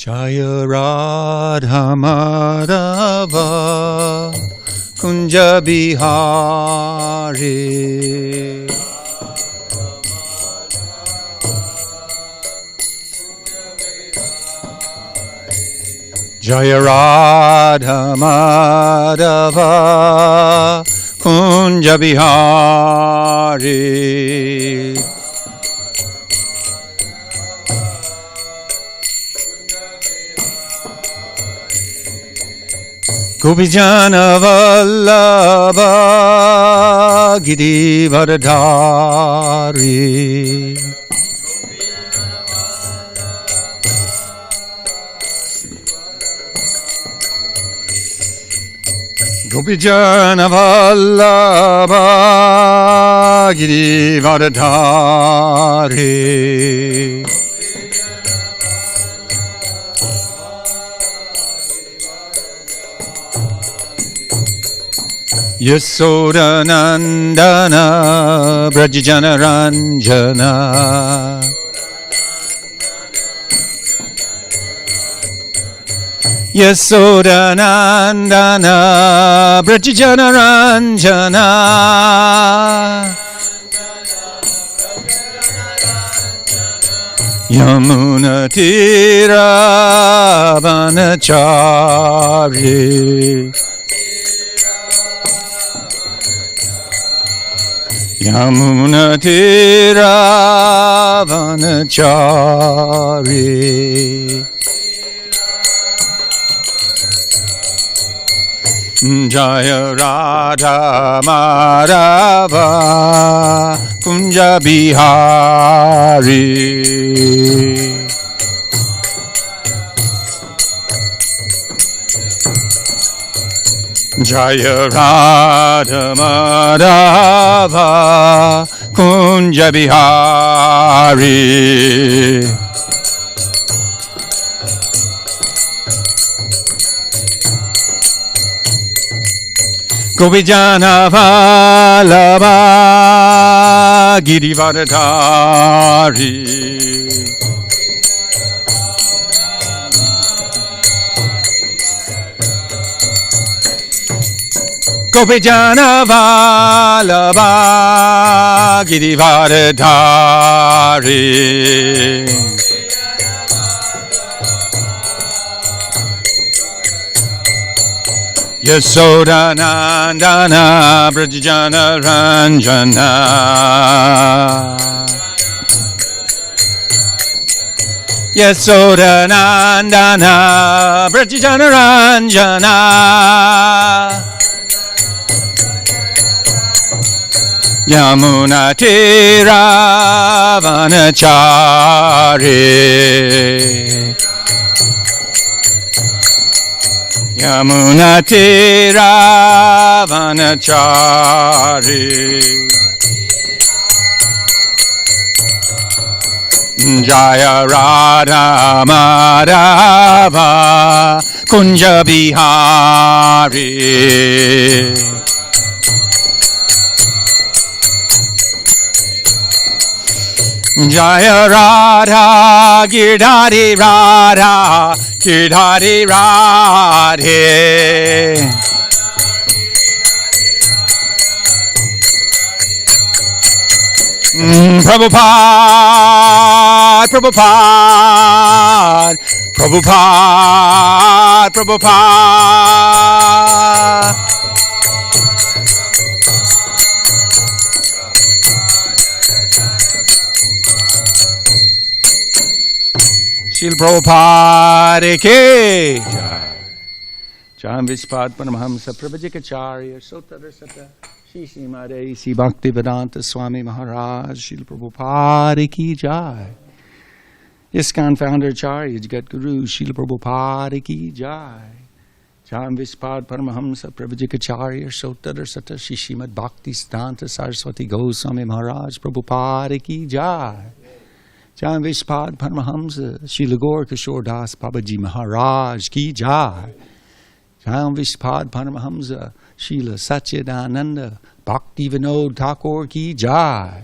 Jaya Radha Madhava Kunja Bihari Jaya Radha Madhava Kunja Bihari Gopijana Vallabha Girivardhari Gopijana Vallabha Girivardhari Yasodanandana Brajjana Ranjana Yasodanandana Brajjana Ranjana Yamuna Tira Vanachari Yamuna Tira Vanachari Jaya Radha Madhava Kunja Bihari Jaya Radha Madhava Kunja Bihari Gopijana Vallabha Girivardhari Gopijana Vallabha Girivardhari Yasodanandana Brajjana Ranjana Yasodanandana Brajjana Ranjana Yamuna Tira Vanachari Yamuna Tira Vanachari Jaya Radha Madhava Kunja Bihari Jaya Radha Girdhari Radha Girdhari Radhe Prabhupada Prabhupada Prabhupada Prabhupada Srila Prabhupada ki jai. Jai Vishpad Paramahamsa Pravajikacharya Sotara Sata Shri Srimad Sri Bhakti Vedanta Swami Maharaj Srila Prabhupada ki jai. ISKCON founder Acharya Jagat Guru Srila Prabhupada ki jai. Jai Vishpad Paramahamsa Pravajikacharya Sotara Sata Shri Srimad Bhakti Vedanta Saraswati Goswami Maharaj Prabhupada ki jai. Jai Vishpad Paramahamsa Srila Gaur Kishore Das Babaji Maharaj ki jai. Jai Vishpad Paramahamsa Srila Satchidananda Bhakti Vinod Thakur ki jai.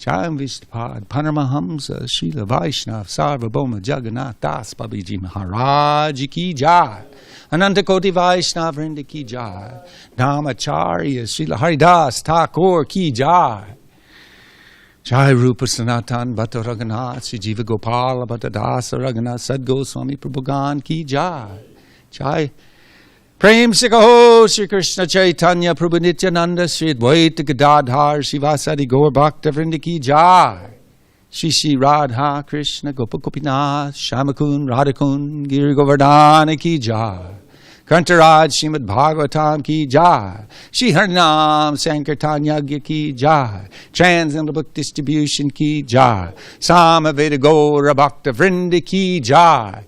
Jai Vishnupad Paramahamsa Srila Vaishnav Sarvabhauma Jagannath Das Babiji Maharaj Ki Jai. Ananta Koti Vaishnav Vrinda Ki Jai. Namacharya Srila Haridas Thakur Ki Jai. Jai Rupa Sanatan Bhatta Raghunath Sri Jiva Gopala Bhatta Dasa Raghunath Sadgo Swami Prabhugan Ki Jai. Jai Prem Sikaho Sri Krishna Chaitanya Prabhu Nityananda Sri Advaita Gadadhar Shivasadi Gaur Bhakta Vrinda Ki Jai. Shri Shri Radha Krishna Gopa Gopinath Shamakun Radhakun Giri Govardhana Ki Jai. Kantaraj Srimad Bhagavatam Ki Jai. Shri Harinam Sankirtan Yagya Ki Jai. Transcendental Book Distribution Ki Jai. Samaveda Gaura Bhakta Vrinda Ki Jai.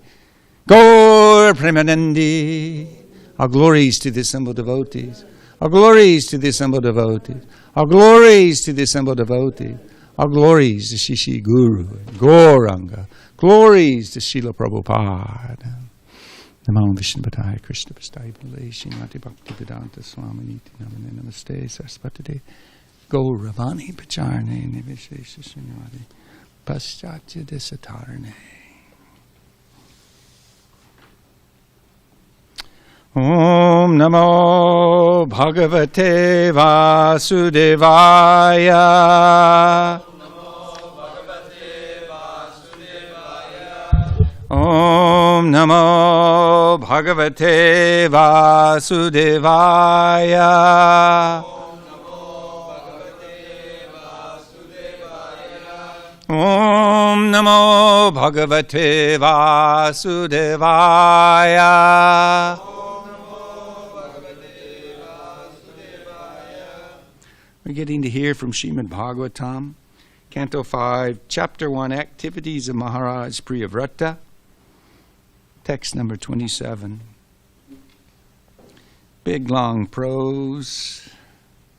Gaur Premanandi. Our glories to the assembled devotees. Our glories to the assembled devotees. Our glories to the assembled devotees. Our glories to Shishi Guru, Gauranga. Glories to Srila Prabhupada. Namo Vishnu Padaya Krishna Pastai Bhule Srimati Bhakti Vedanta Swami Niti Namane Namaste Saraswati Gauravani Pacharne Nivishesha Srinivadi Paschatya Desatarne. Om Namo Bhagavate Vasudevaya. Om Namo Bhagavate Vasudevaya. Om Namo Bhagavate Vasudevaya. We're getting to hear from Srimad Bhagavatam, Canto 5, Chapter 1, Activities of Maharaj Priyavrata, text number 27. Big, long prose.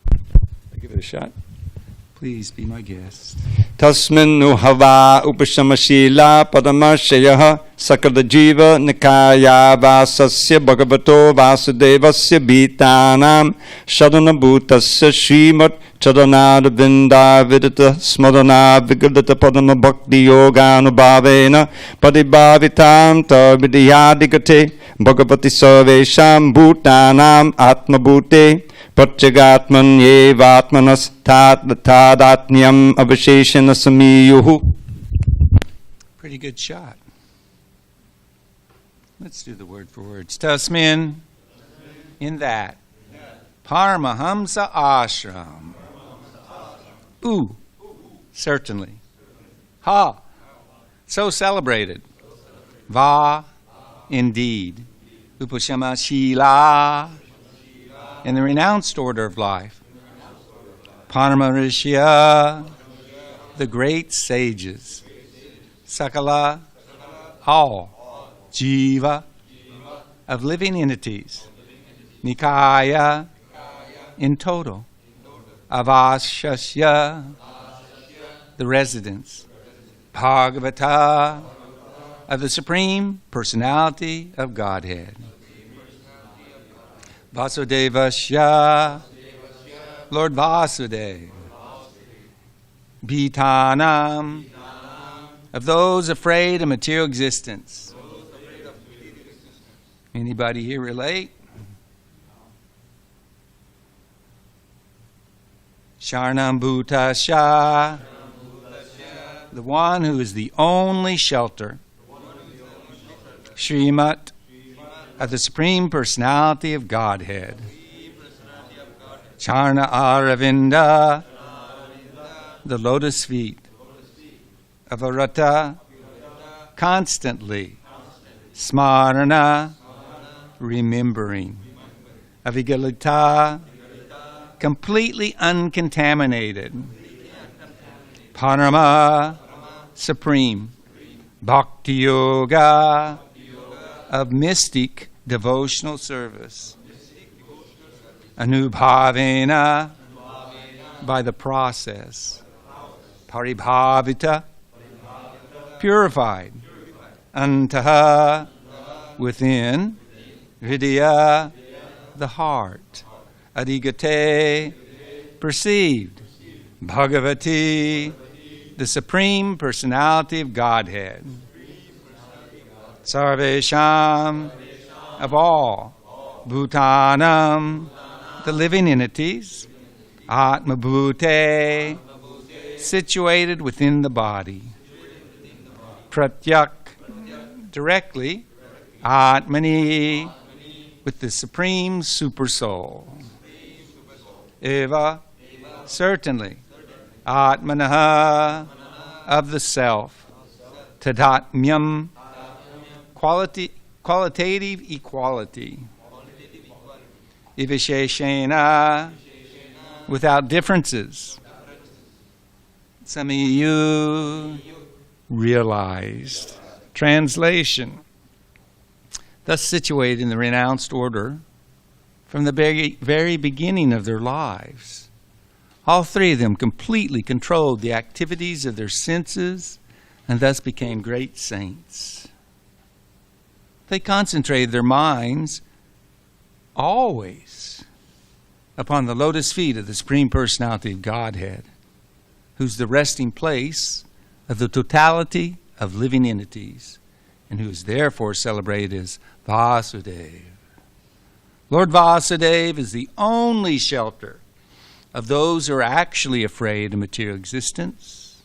I'll give it a shot. Please be my guest. Tasmin hava upashamashila paramashayah sakada jiva nikaya vasasya bhagavato vasudevasya bhitanam shadanabhutasya srimad chadanad vinda vidata smadana vigadata padama bhakti yoganubhavena padibhavitam ta vidyadikate bhagavati sarvesham bhutanam atmabhute Pachagatman yevatmanas tadatnyam avasheshana samiyuhu. Pretty good shot. Let's do the word for words. Tasmin, in that. Paramahamsa ashram. Certainly. Ha, so celebrated. Va, indeed. Upashama shila. In the renounced order of life. Paramahamsa, the great sages. Sakala, all. Jiva, of living entities. Nikaya, in total. Avashasya, the residence. Bhagavata, of the Supreme Personality of Godhead. Vasudevasya, Lord Vasudeva. Bhitanam, of those afraid of material existence. Anybody here relate? Sharnam Bhutasya, the one who is the only shelter. Srimat, of the Supreme Personality of Godhead. Charna Aravinda, the lotus feet. Avarata, constantly. Smarana, remembering. Avigalita, completely uncontaminated. Parama, supreme. Bhakti Yoga, of mystic devotional service. Anubhavena, by the process. Paribhavita, purified. Antaha, within. Hridaya, the heart. Adhigate, perceived. Bhagavati, the Supreme Personality of Godhead. Sarvesham, of all. Bhutanam, the living entities. Atma Bhute, situated within the body. Pratyak, directly. Atmani, with the Supreme Supersoul. Eva, certainly. Atmanaha, of the Self. Tadatmyam, qualitative equality. Ivisheshena, without differences. Samiyu, realized. Translation. Thus situated in the renounced order from the very beginning of their lives. All three of them completely controlled the activities of their senses and thus became great saints. They concentrated their minds always upon the lotus feet of the Supreme Personality of Godhead, who's the resting place of the totality of living entities, and who is therefore celebrated as Vasudeva. Lord Vasudeva is the only shelter of those who are actually afraid of material existence.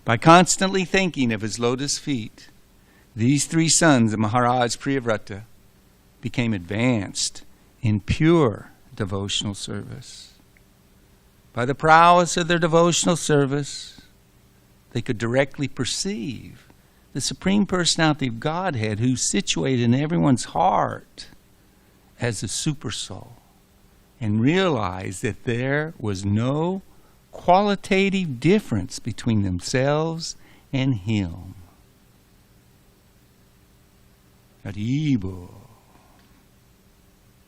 By constantly thinking of his lotus feet, these three sons of Maharaj Priyavrata became advanced in pure devotional service. By the prowess of their devotional service, they could directly perceive the Supreme Personality of Godhead, who's situated in everyone's heart as a supersoul, and realize that there was no qualitative difference between themselves and him. Haribo.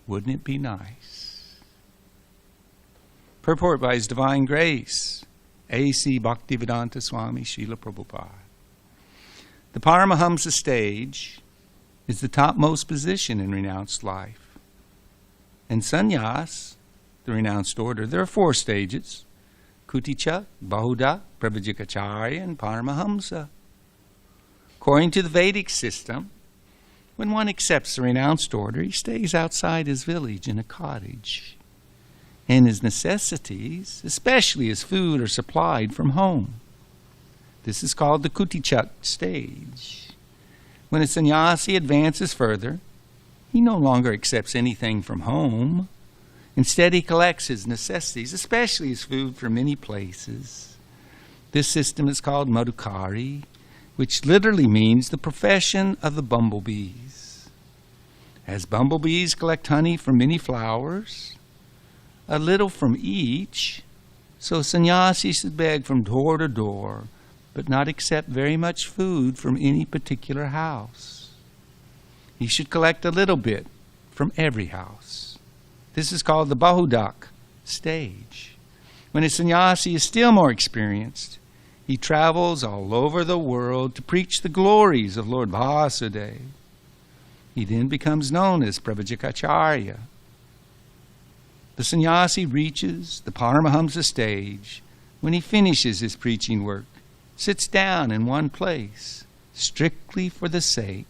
Wouldn't it be nice? Purport by His Divine Grace, A.C. Bhaktivedanta Swami Srila Prabhupada. The Paramahamsa stage is the topmost position in renounced life. In sannyas, the renounced order, there are 4 stages: Kuticha, Bahuda, Prabhajikacharya, and Paramahamsa. According to the Vedic system, when one accepts the renounced order, he stays outside his village in a cottage, and his necessities, especially his food, are supplied from home. This is called the Kuticha stage. When a sannyasi advances further, he no longer accepts anything from home. Instead, he collects his necessities, especially his food, from many places. This system is called Madhukari, which literally means the profession of the bumblebees. As bumblebees collect honey from many flowers, a little from each, so sannyasis should beg from door to door, but not accept very much food from any particular house. He should collect a little bit from every house. This is called the Bahudak stage. When a sannyasi is still more experienced, he travels all over the world to preach the glories of Lord Vasudeva. He then becomes known as Prabhajikacharya. The sannyasi reaches the Paramahamsa stage when he finishes his preaching work, sits down in one place, strictly for the sake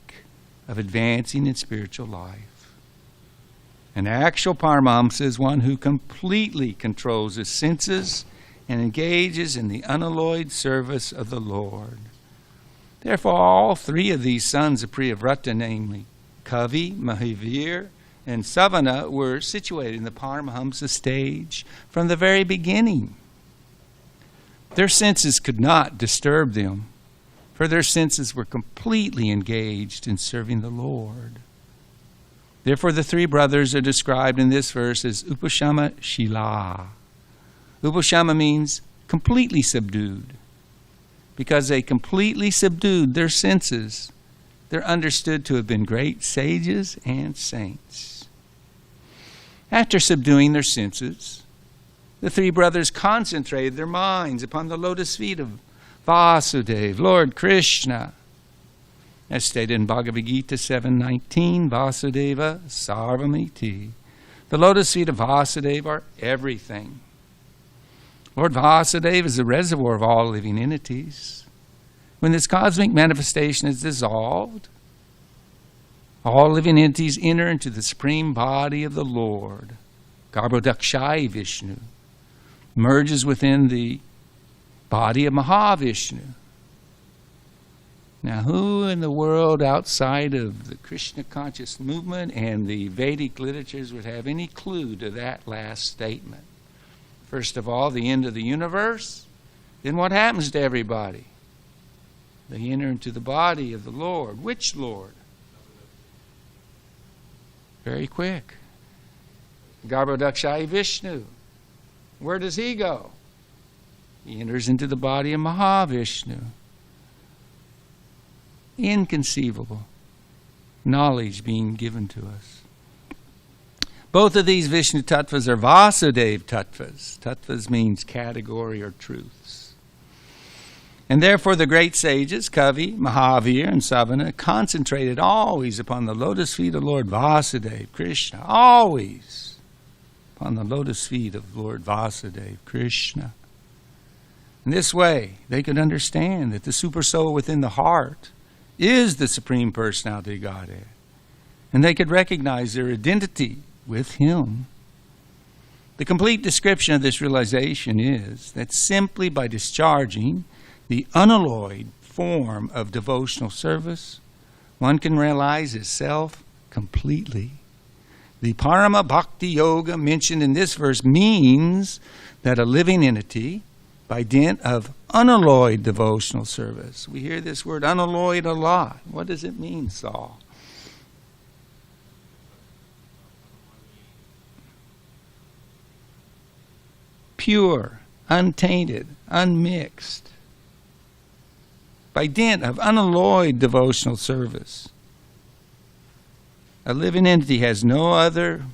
of advancing in spiritual life. An actual Paramahamsa is one who completely controls his senses and engages in the unalloyed service of the Lord. Therefore, all 3 of these sons of Priyavrata, namely Kavi, Mahavir, and Savana, were situated in the Paramahamsa stage from the very beginning. Their senses could not disturb them, for their senses were completely engaged in serving the Lord. Therefore, the 3 brothers are described in this verse as Upashama Shila. Upashama means completely subdued. Because they completely subdued their senses, they're understood to have been great sages and saints. After subduing their senses, the 3 brothers concentrated their minds upon the lotus feet of Vasudeva, Lord Krishna. As stated in Bhagavad Gita 7:19, Vasudeva Sarvamiti. The lotus feet of Vasudeva are everything. Lord Vasudeva is the reservoir of all living entities. When this cosmic manifestation is dissolved, all living entities enter into the supreme body of the Lord. Garbhodakshai Vishnu merges within the body of Mahavishnu. Now, who in the world outside of the Krishna conscious movement and the Vedic literatures would have any clue to that last statement? First of all, the end of the universe. Then what happens to everybody? They enter into the body of the Lord. Which Lord? Very quick. Garbhodakshai Vishnu. Where does he go? He enters into the body of Mahavishnu. Inconceivable knowledge being given to us. Both of these Vishnu tattvas are Vasudeva tattvas. Tattvas means category or truths. And therefore the great sages, Kavi, Mahavir, and Savana, concentrated always upon the lotus feet of Lord Vasudeva, Krishna. Always upon the lotus feet of Lord Vasudeva, Krishna. In this way, they could understand that the supersoul within the heart is the Supreme Personality of Godhead. And they could recognize their identity with Him. The complete description of this realization is that simply by discharging the unalloyed form of devotional service, one can realize his self completely. The Parama Bhakti Yoga mentioned in this verse means that a living entity, by dint of unalloyed devotional service. We hear this word unalloyed a lot. What does it mean, Saul? Pure, untainted, unmixed. By dint of unalloyed devotional service. A living entity has no other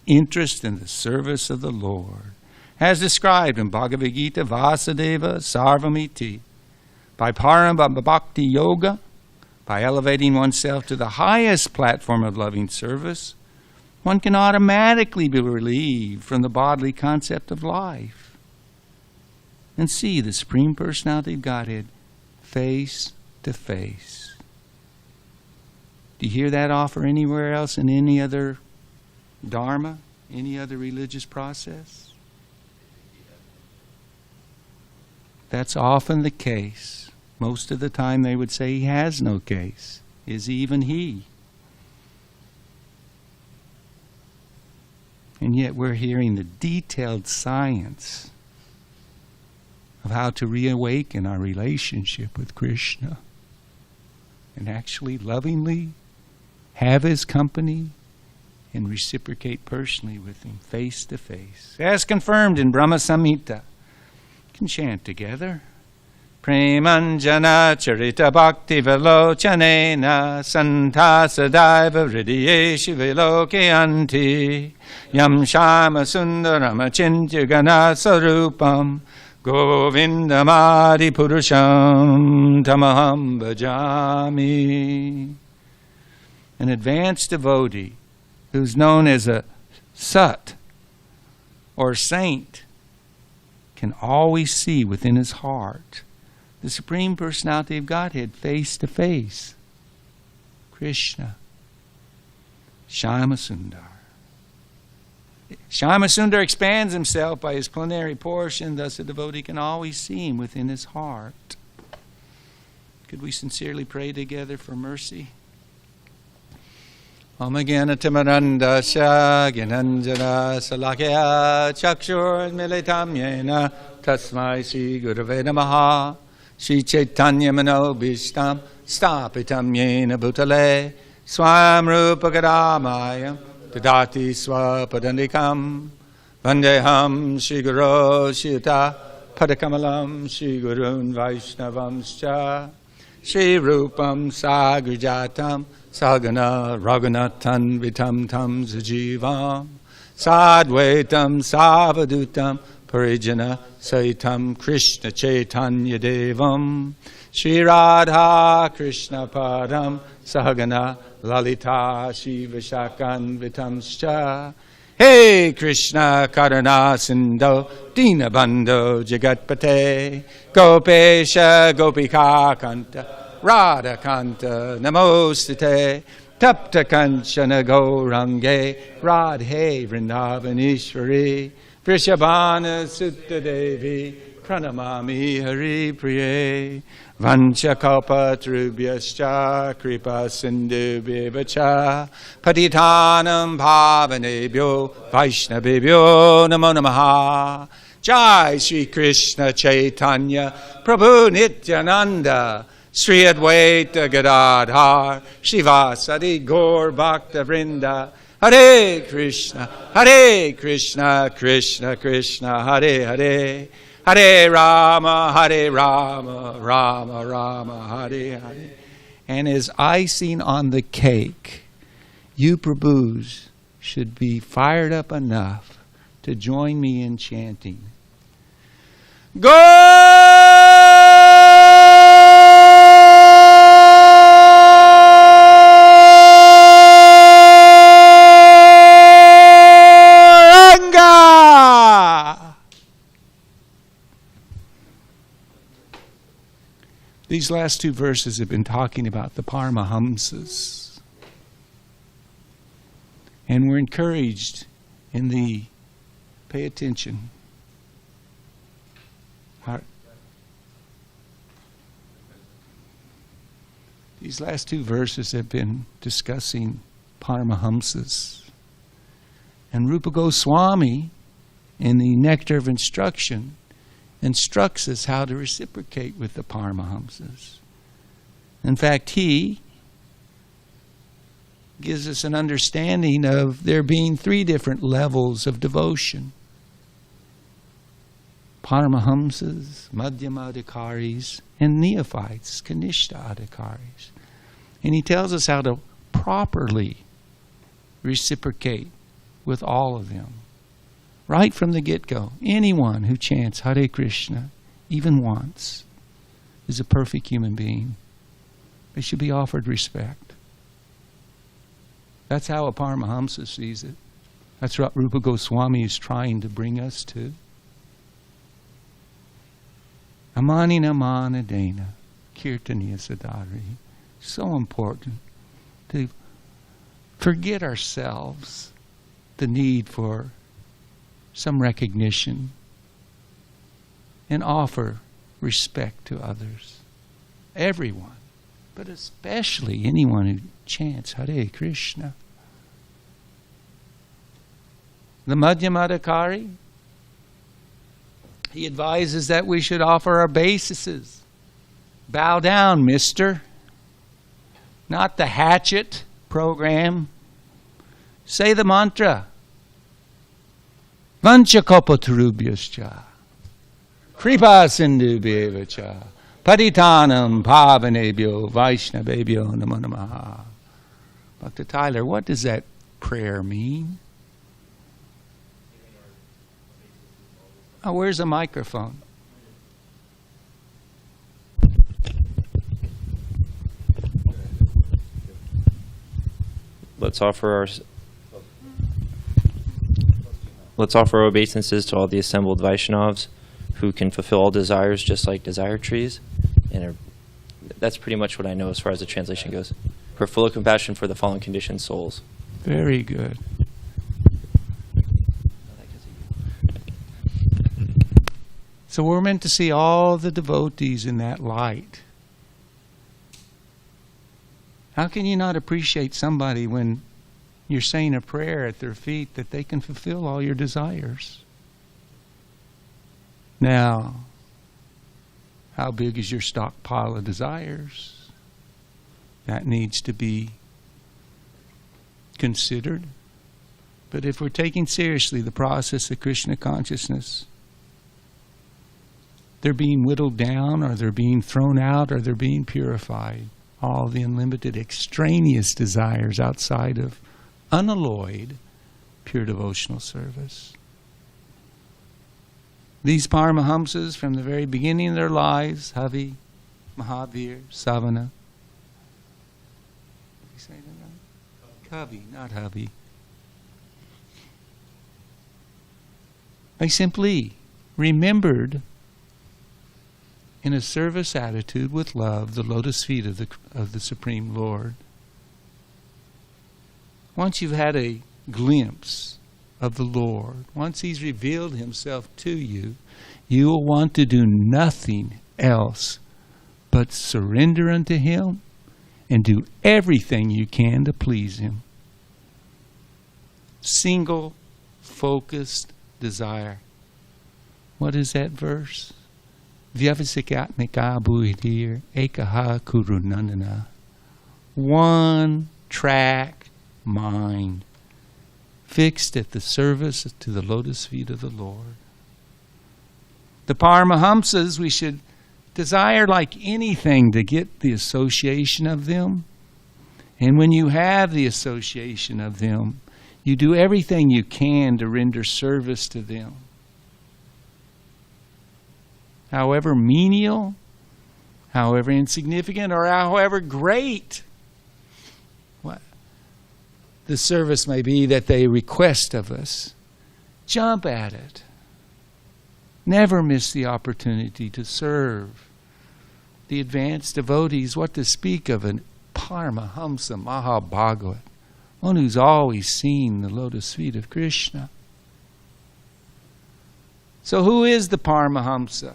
interest in the service of the Lord. As described in Bhagavad Gita, Vasudeva Sarvamiti. By Parama Bhakti Yoga, by elevating oneself to the highest platform of loving service, one can automatically be relieved from the bodily concept of life and see the Supreme Personality of Godhead face to face. Do you hear that offer anywhere else in any other dharma, any other religious process? That's often the case. Most of the time they would say he has no case. Is he even he? And yet we're hearing the detailed science of how to reawaken our relationship with Krishna and actually lovingly have his company and reciprocate personally with him face to face. As confirmed in Brahma Samhita. Can chant together. Premanjana charita bhakti velochanena santa sadaiva hridiye shivelokayanti yam shama sundaram achintya gana sarupam govindamadi purusham tamaham bhajami. An advanced devotee who's known as a sat or saint can always see within his heart the Supreme Personality of Godhead face to face. Krishna. Shyama Sundar. Shyama Sundar expands himself by his plenary portion, thus the devotee can always see him within his heart. Could we sincerely pray together for mercy? Om Gyana Timarandasya Gyananjana Salakya Chakshur Militam Yena Tasmai Sri Gurave Namaha Sri Chaitanya Manobhishtam Stapitam Yena Bhutale Swam Rupa Gadamayam Tadati Swapadandikam Vandeham Shri Guru Shita Padakamalam Shri Gurun Vaishnavamscha Shri Rupam Sagrijatam Sagana Raghunathan Vitam Tam Sajivam Sadvaitam Savadutam Parijana Saitam Krishna Chaitanya Devam Shri Radha Krishna Padam Sahagana Lalita Shiva Shakan Vitamscha Hey Krishna Karuna Sindhu Dinabandhu Jagatpate Gopesha Gopika Kanta Radha Kanta Namostate Tapta Kanchana Gaurange Radhe Vrindavanishwari Vrishabhana Sutta Devi Pranamami Hari Priye Vanchakalpatrubhyascha Kripa Sindhu Bhivacha Patitanam Bhavanebhyo Vaishnavebhyo Namo Namaha. Jai Shri Krishna Chaitanya Prabhu Nityananda Sri Advaita Gadadhar Shivasadi Gaur Bhakta Vrinda. Hare Krishna Krishna Krishna Hare Hare Hare Rama, Rama Rama, Hare Hare. And as icing on the cake, you Prabhus should be fired up enough to join me in chanting. These last two verses have been talking about the Paramahamsas. And we're encouraged in the, pay attention. These last two verses have been discussing Paramahamsas. And Rupa Goswami, in the Nectar of Instruction, instructs us how to reciprocate with the Paramahamsas. In fact, he gives us an understanding of there being three different levels of devotion. Paramahamsas, Madhyamadhikaris, and neophytes, Kanishta Adhikaris. And he tells us how to properly reciprocate with all of them. Right from the get-go, anyone who chants Hare Krishna, even once, is a perfect human being. They should be offered respect. That's how a Paramahamsa sees it. That's what Rupa Goswami is trying to bring us to. Amanina manadena, kirtaniya sadari. So important to forget ourselves, the need for some recognition, and offer respect to others. Everyone, but especially anyone who chants Hare Krishna. The Madhyamadhikari, he advises that we should offer our obeisances. Bow down, mister. Not the hatchet program. Say the mantra. Vanchakalpatarubhyascha Kripa Sindhu Bhivacha Patitanam Pavanebhyo Vaishnavebhyo Namo Namaha. Dr. Tyler, what does that prayer mean? Oh, where's the microphone? Let's offer obeisances to all the assembled Vaishnavas who can fulfill all desires just like desire trees. And that's pretty much what I know as far as the translation goes. For full of compassion for the fallen conditioned souls. Very good. So we're meant to see all the devotees in that light. How can you not appreciate somebody when you're saying a prayer at their feet that they can fulfill all your desires? Now, how big is your stockpile of desires? That needs to be considered. But if we're taking seriously the process of Krishna consciousness, they're being whittled down, or they're being thrown out, or they're being purified. All the unlimited extraneous desires outside of unalloyed pure devotional service. These Paramahamsas, from the very beginning of their lives, Havi, Mahavir, Savana. Kavi, not Havi. I simply remembered in a service attitude with love the lotus feet of the Supreme Lord. Once you've had a glimpse of the Lord, once He's revealed Himself to you, you will want to do nothing else but surrender unto Him and do everything you can to please Him. Single, focused desire. What is that verse? Vyavasikatmika buidir ekaha kurunandana. One track mind, fixed at the service to the lotus feet of the Lord. The Paramahamsas, we should desire like anything to get the association of them. And when you have the association of them, you do everything you can to render service to them. However menial, however insignificant, or however great the service may be that they request of us, jump at it. Never miss the opportunity to serve the advanced devotees. What to speak of a Paramahamsa Mahabhagavat, one who's always seen the lotus feet of Krishna. So who is the Paramahamsa?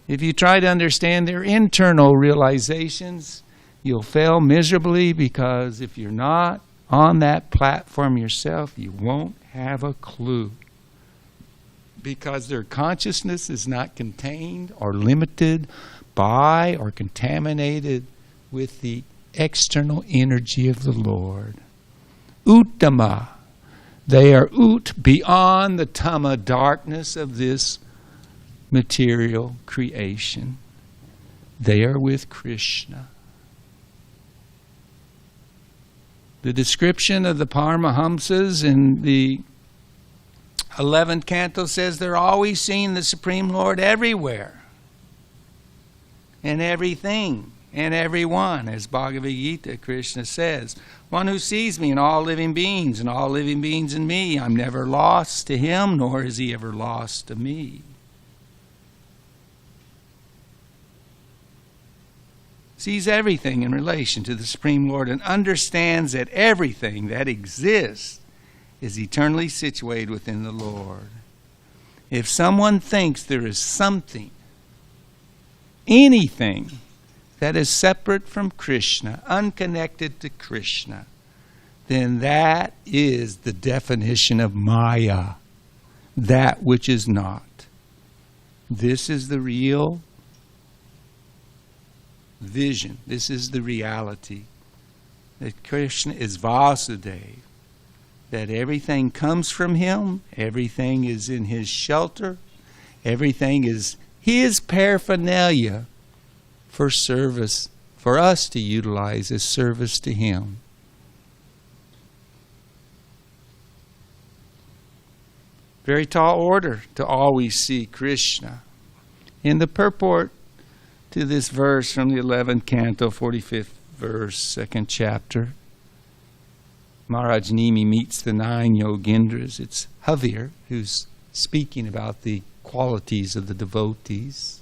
If you try to understand their internal realizations, you'll fail miserably, because if you're not on that platform yourself, you won't have a clue. Because their consciousness is not contained or limited by or contaminated with the external energy of the Lord. Uttama. They are beyond the tama darkness of this material creation. They are with Krishna. The description of the Paramahamsas in the 11th canto says they're always seeing the Supreme Lord everywhere, and everything, and everyone. As Bhagavad Gita, Krishna says, one who sees me in all living beings, and all living beings in me, I'm never lost to him, nor is he ever lost to me. Sees everything in relation to the Supreme Lord and understands that everything that exists is eternally situated within the Lord. If someone thinks there is something, anything, that is separate from Krishna, unconnected to Krishna, then that is the definition of Maya, that which is not. This is the real vision. This is the reality. That Krishna is Vasudeva. That everything comes from Him. Everything is in His shelter. Everything is His paraphernalia for service, for us to utilize as service to Him. Very tall order to always see Krishna. In the purport to this verse from the 11th canto, 45th verse, 2nd chapter, Maharaj Nimi meets the 9 Yogendras. It's Havir who's speaking about the qualities of the devotees.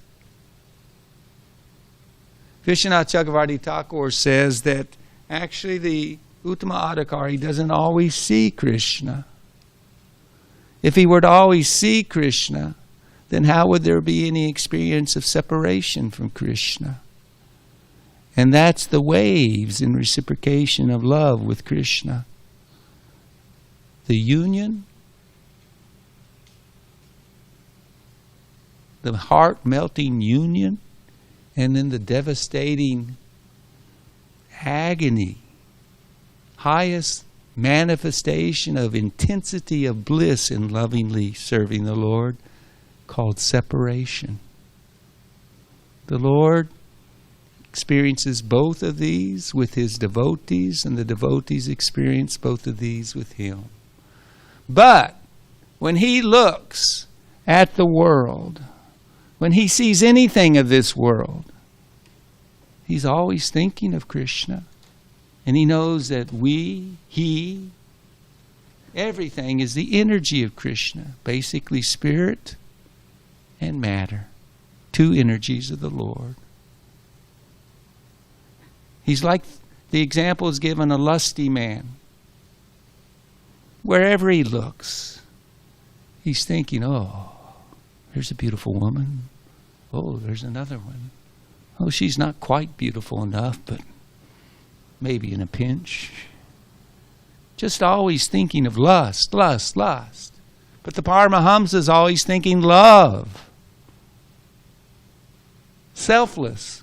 Vishwanath Chakravarti Thakur says that actually the Uttama Adhikari doesn't always see Krishna. If he were to always see Krishna, then how would there be any experience of separation from Krishna? And that's the waves in reciprocation of love with Krishna. The union, the heart-melting union, and then the devastating agony, highest manifestation of intensity of bliss in lovingly serving the Lord, called separation. The Lord experiences both of these with His devotees, and the devotees experience both of these with Him. But when He looks at the world, when He sees anything of this world, He's always thinking of Krishna. And He knows that He Everything is the energy of Krishna, basically spirit and matter, two energies of the Lord. He's like the example is given a lusty man. Wherever he looks, he's thinking, oh, there's a beautiful woman. Oh, there's another one. Oh, she's not quite beautiful enough, but maybe in a pinch. Just always thinking of lust, lust, lust. But the Paramahamsa is always thinking love. Selfless,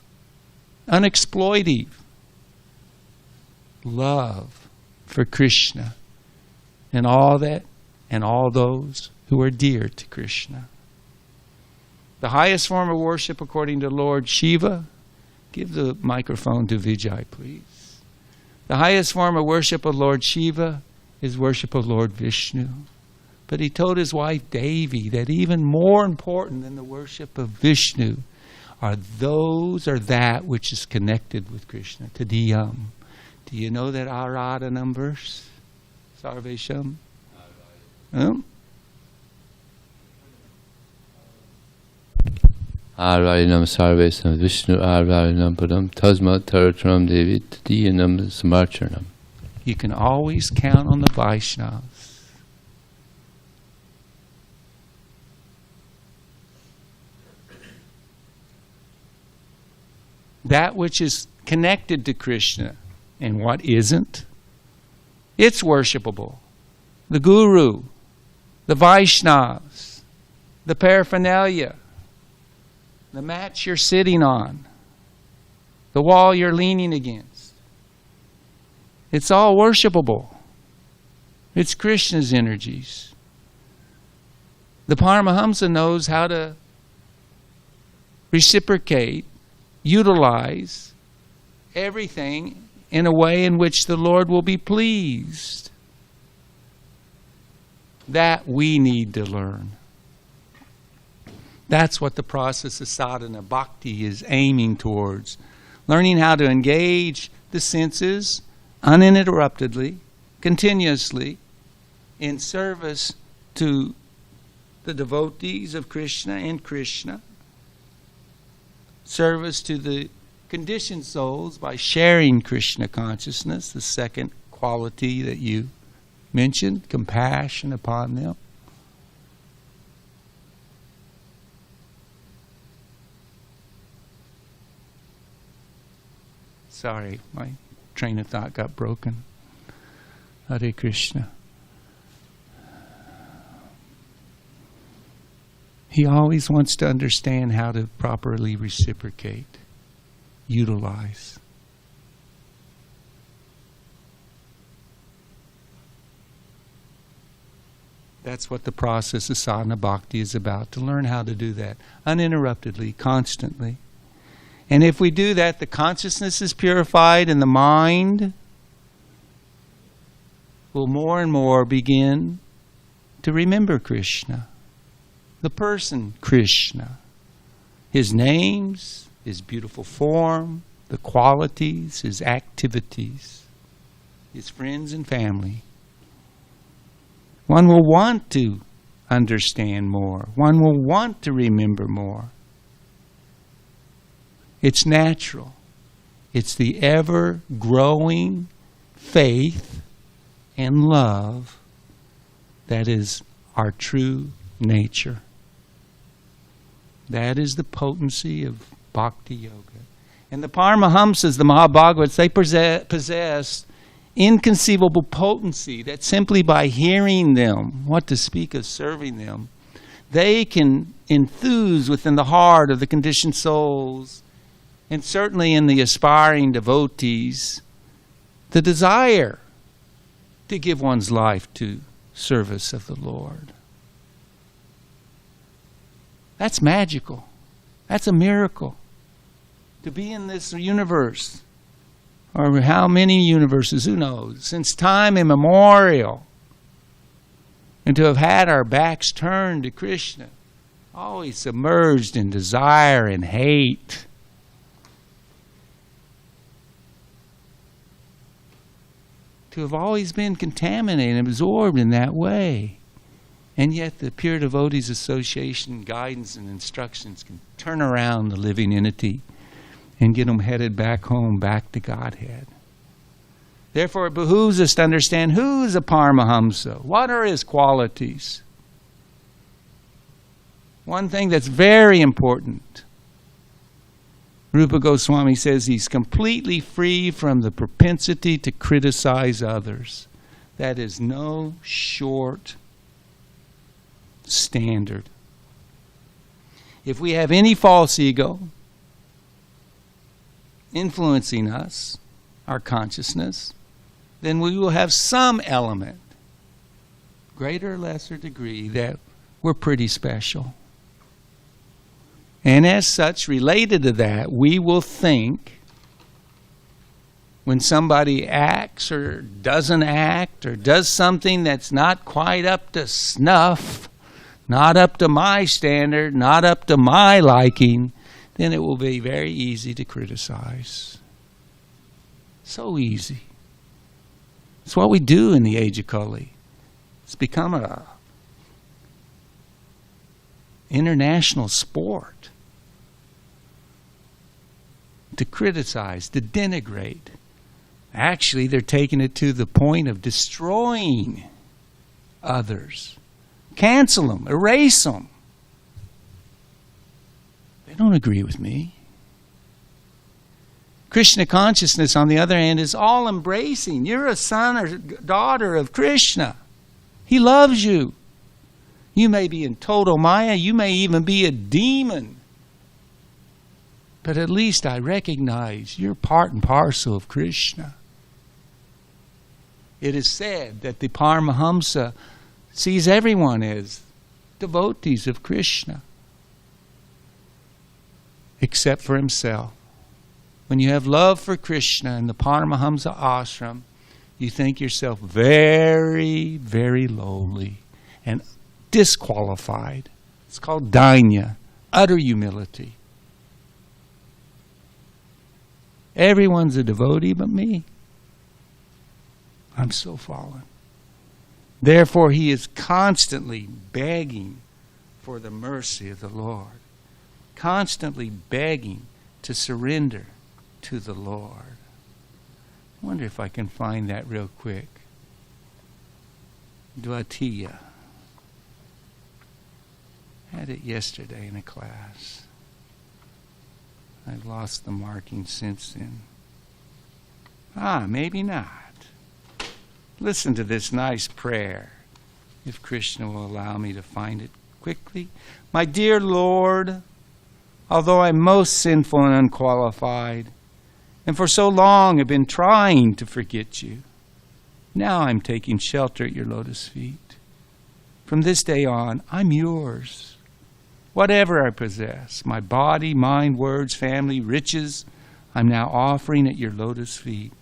unexploitive. Love for Krishna and all that and all those who are dear to Krishna. The highest form of worship according to Lord Shiva, give the microphone to Vijay, please. The highest form of worship of Lord Shiva is worship of Lord Vishnu. But he told his wife Devi that even more important than the worship of Vishnu are those or that which is connected with Krishna, Tadiyam. Do you know that Aradhanam verse? Sarvesham? Arayanam Sarvesam Vishnu Arayanam Padam Tasma Taratram Devi Tadiyanam Samarchanam. You can always count on the Vaishnavas. That which is connected to Krishna and what isn't, it's worshipable. The Guru, the Vaishnavas, the paraphernalia, the mat you're sitting on, the wall you're leaning against. It's all worshipable. It's Krishna's energies. The Paramahamsa knows how to reciprocate, utilize everything in a way in which the Lord will be pleased. That we need to learn. That's what the process of sadhana bhakti is aiming towards. Learning how to engage the senses uninterruptedly, continuously, in service to the devotees of Krishna and Krishna. Service to the conditioned souls by sharing Krishna consciousness, the second quality that you mentioned, compassion upon them. Sorry, my train of thought got broken. Hare Krishna. He always wants to understand how to properly reciprocate, utilize. That's what the process of sadhana bhakti is about, to learn how to do that uninterruptedly, constantly. And if we do that, the consciousness is purified and the mind will more and more begin to remember Krishna, the person Krishna, his names, his beautiful form, the qualities, his activities, his friends and family. One will want to understand more. One will want to remember more. It's natural. It's the ever-growing faith and love that is our true nature. That is the potency of Bhakti Yoga. And the Paramahamsas, the Mahabhagavats, they possess inconceivable potency that simply by hearing them, what to speak of serving them, they can enthuse within the heart of the conditioned souls, and certainly in the aspiring devotees, the desire to give one's life to service of the Lord. That's magical. That's a miracle. To be in this universe, or how many universes, who knows, since time immemorial, and to have had our backs turned to Krishna, always submerged in desire and hate. to have always been contaminated and absorbed in that way. And yet the Pure Devotees Association guidance and instructions can turn around the living entity and get them headed back home, back to Godhead. Therefore, it behooves us to understand who is a Paramahamsa. What are his qualities? One thing that's very important, Rupa Goswami says he's completely free from the propensity to criticize others. That is no short standard. If we have any false ego influencing us, our consciousness, then we will have some element, greater or lesser degree, that we're pretty special. And as such, related to that, we will think when somebody acts or doesn't act or does something that's not quite up to snuff, not up to my standard, not up to my liking, then it will be very easy to criticize. So easy. It's what we do in the age of Kali. It's become a international sport to criticize, to denigrate. Actually, they're taking it to the point of destroying others. Cancel them, erase them. They don't agree with me. Krishna consciousness, on the other hand, is all embracing. You're a son or daughter of Krishna. He loves you. You may be in total Maya, you may even be a demon. But at least I recognize you're part and parcel of Krishna. It is said that the Paramahamsa sees everyone as devotees of Krishna, except for himself. When you have love for Krishna in the Paramahamsa ashram, you think yourself very, very lowly and disqualified. It's called dainya, utter humility. Everyone's a devotee but me. I'm so fallen. Therefore, he is constantly begging for the mercy of the Lord. Constantly begging to surrender to the Lord. I wonder if I can find that real quick. Dvatiya. Had it yesterday in a class. I've lost the marking since then. Maybe not. Listen to this nice prayer, if Krishna will allow me to find it quickly. My dear Lord, although I'm most sinful and unqualified, and for so long have been trying to forget you, now I'm taking shelter at your lotus feet. From this day on, I'm yours. Whatever I possess, my body, mind, words, family, riches, I'm now offering at your lotus feet.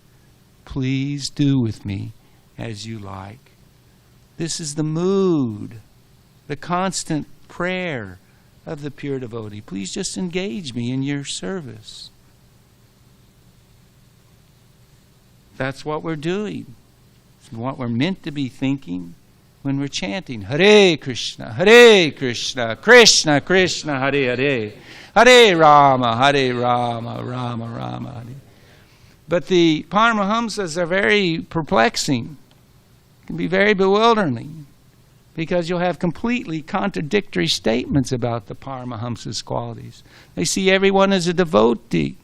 Please do with me as you like. This is the mood, the constant prayer of the pure devotee. Please just engage me in your service. That's what we're doing. It's what we're meant to be thinking when we're chanting Hare Krishna, Krishna Krishna, Hare Hare, Hare Rama, Rama Rama, Hare. But the Paramahamsas are very perplexing. Can be very bewildering, because you'll have completely contradictory statements about the Paramahamsa's qualities. They see everyone as a devotee.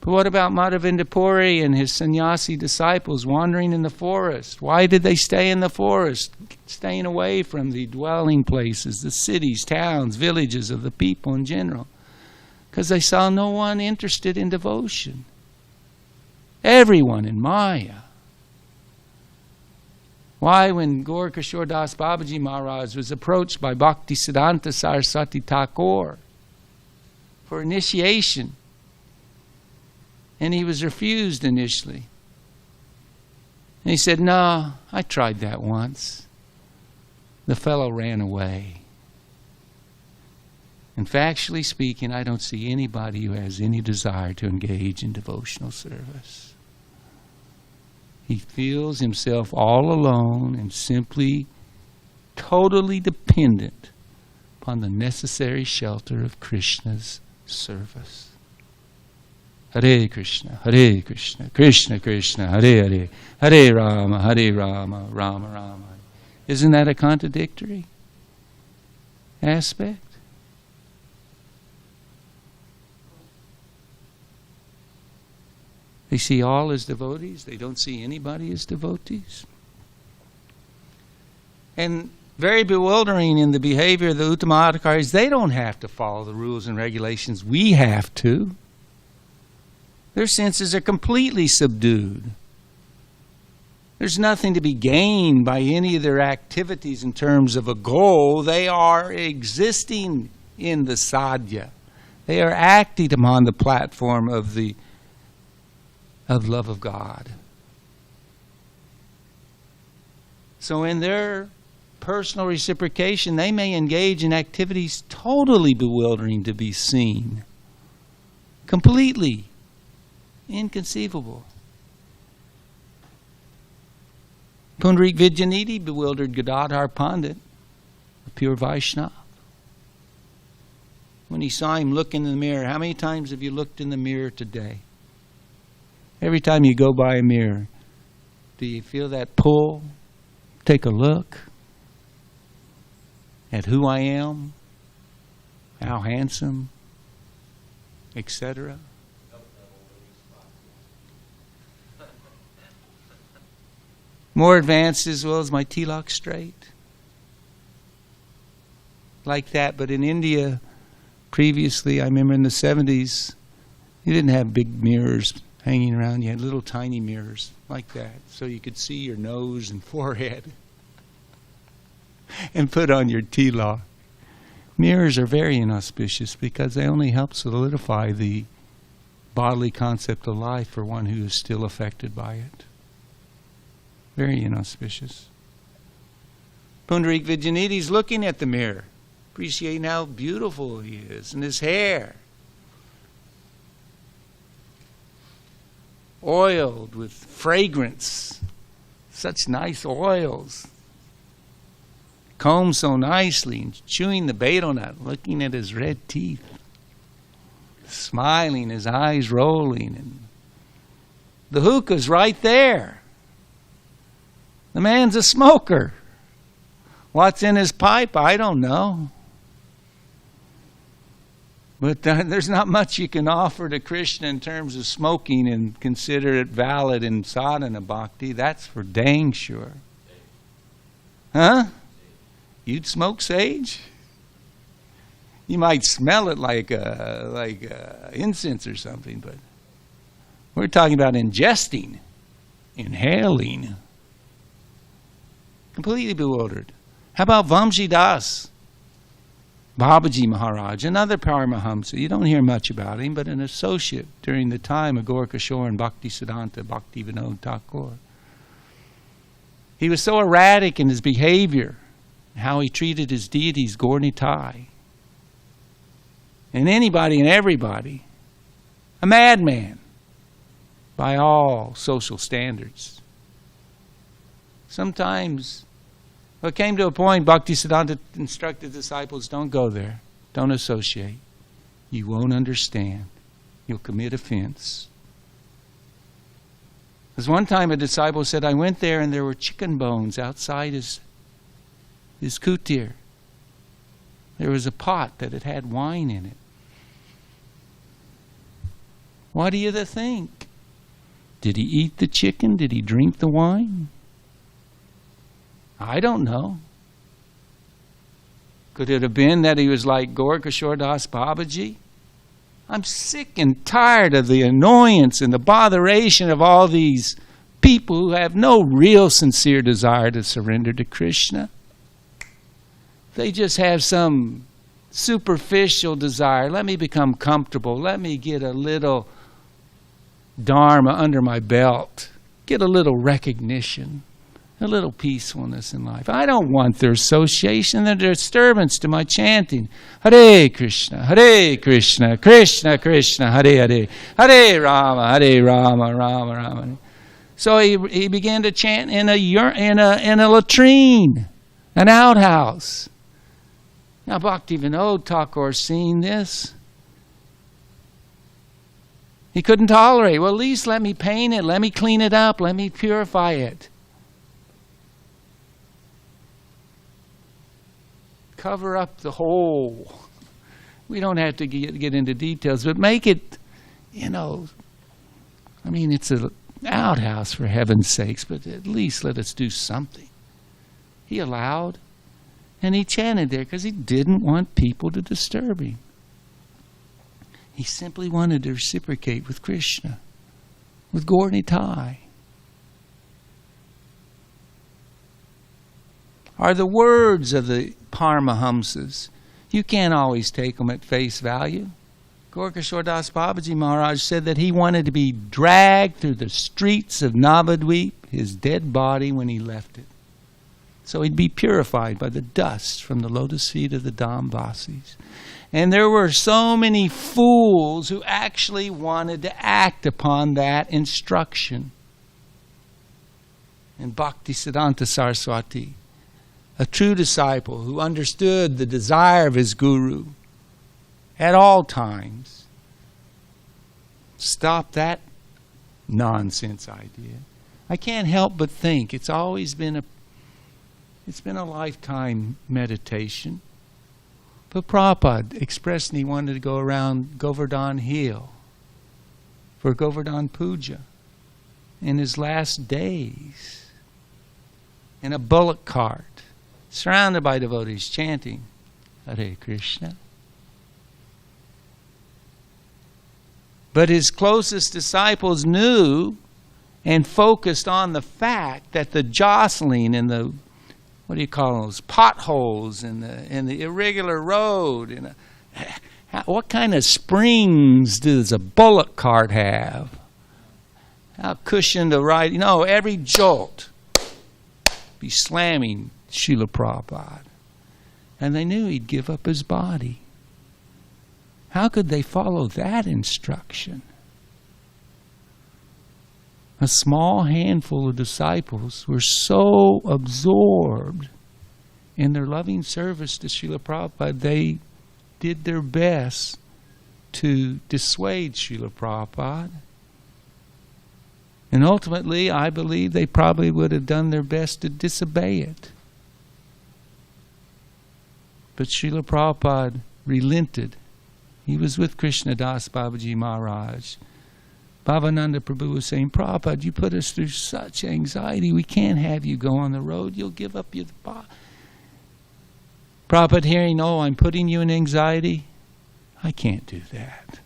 But what about Madhavinda Puri and his sannyasi disciples wandering in the forest? Why did they stay in the forest, staying away from the dwelling places, the cities, towns, villages of the people in general? Because they saw no one interested in devotion. Everyone in Maya. Why, when Gaur Kishore Das Babaji Maharaj was approached by Bhakti Siddhanta Saraswati Thakur for initiation, and he was refused initially. And he said, "No, I tried that once." The fellow ran away. And factually speaking, I don't see anybody who has any desire to engage in devotional service. He feels himself all alone and simply, totally dependent upon the necessary shelter of Krishna's service. Hare Krishna, Krishna Krishna, Hare Hare, Hare Rama, Rama Rama. Isn't that a contradictory aspect? They see all as devotees. They don't see anybody as devotees. And very bewildering in the behavior of the Uttama-adhikaris, they don't have to follow the rules and regulations. We have to. Their senses are completely subdued. There's nothing to be gained by any of their activities in terms of a goal. They are existing in the sadhya. They are acting upon the platform of love of God. So in their personal reciprocation, they may engage in activities totally bewildering to be seen. Completely inconceivable. Pundarik Vidyanidhi bewildered Gadadhar Pandit, a pure Vaishnava. When he saw him look in the mirror, how many times have you looked in the mirror today? Every time you go by a mirror, do you feel that pull? Take a look at who I am, how handsome, etc. More advanced as well as my tilak straight. Like that, but in India, previously, I remember in the 70s, you didn't have big mirrors hanging around. You had little tiny mirrors like that, so you could see your nose and forehead and put on your tilak. Mirrors are very inauspicious because they only help solidify the bodily concept of life for one who is still affected by it. Very inauspicious. Pundarik Vidyanidhi's looking at the mirror, appreciating how beautiful he is, and his hair, oiled with fragrance, such nice oils, combed so nicely, and chewing the betel nut, looking at his red teeth, smiling, his eyes rolling, and the hookah's right there. The man's a smoker. What's in his pipe? I don't know. But there's not much you can offer to Krishna in terms of smoking and consider it valid in sadhana bhakti. That's for dang sure. Huh? You'd smoke sage? You might smell it like incense or something, but we're talking about ingesting, inhaling. Completely bewildered. How about Vamshi Das? Babaji Maharaj, another Paramahamsa. You don't hear much about him, but an associate during the time of Gaurkishore and Bhakti Siddhanta, Bhakti Vinod Thakur. He was so erratic in his behavior, how he treated his deities, Gaur Nitai, and anybody and everybody. A madman by all social standards. Sometimes it came to a point, Bhakti Siddhanta instructed disciples, don't go there. Don't associate. You won't understand. You'll commit offense. Because one time a disciple said, I went there and there were chicken bones outside his kutir. There was a pot that had wine in it. What do you think? Did he eat the chicken? Did he drink the wine? I don't know. Could it have been that he was like Gaurkishore Das Babaji? I'm sick and tired of the annoyance and the botheration of all these people who have no real sincere desire to surrender to Krishna. They just have some superficial desire. Let me become comfortable. Let me get a little dharma under my belt. Get a little recognition. A little peacefulness in life. I don't want their association, their disturbance to my chanting. Hare Krishna, Krishna Krishna, Hare Hare, Hare Rama, Rama Rama. So he began to chant in a latrine, an outhouse. Now Bhaktivinoda Thakur seen this. He couldn't tolerate. Well, at least let me paint it, let me clean it up, let me purify it. Cover up the hole. We don't have to get into details, but make it, it's an outhouse for heaven's sakes, but at least let us do something. He allowed, and he chanted there because he didn't want people to disturb him. He simply wanted to reciprocate with Krishna, with Gaur Nitai. Are the words of the Paramahamsas. You can't always take them at face value. Gorkishore Das Babaji Maharaj said that he wanted to be dragged through the streets of Navadvip, his dead body, when he left it. So he'd be purified by the dust from the lotus feet of the Dhamvasis. And there were so many fools who actually wanted to act upon that instruction. And Bhakti Siddhanta Saraswati, a true disciple who understood the desire of his guru at all times, stopped that nonsense idea. I can't help but think it's always been a lifetime meditation. But Prabhupada expressed he wanted to go around Govardhan Hill for Govardhan Puja in his last days in a bullock cart, surrounded by devotees chanting Hare Krishna. But his closest disciples knew and focused on the fact that the jostling and the, those potholes and the irregular road, and what kind of springs does a bullock cart have? How cushioned a ride? Every jolt be slamming Srila Prabhupada. And they knew he'd give up his body. How could they follow that instruction? A small handful of disciples were so absorbed in their loving service to Srila Prabhupada, they did their best to dissuade Srila Prabhupada. And ultimately, I believe they probably would have done their best to disobey it. But Srila Prabhupada relented. He was with Krishnadas Babaji Maharaj. Bhavananda Prabhu was saying, Prabhupada, you put us through such anxiety. We can't have you go on the road. You'll give up your body. Prabhupada hearing, I'm putting you in anxiety. I can't do that.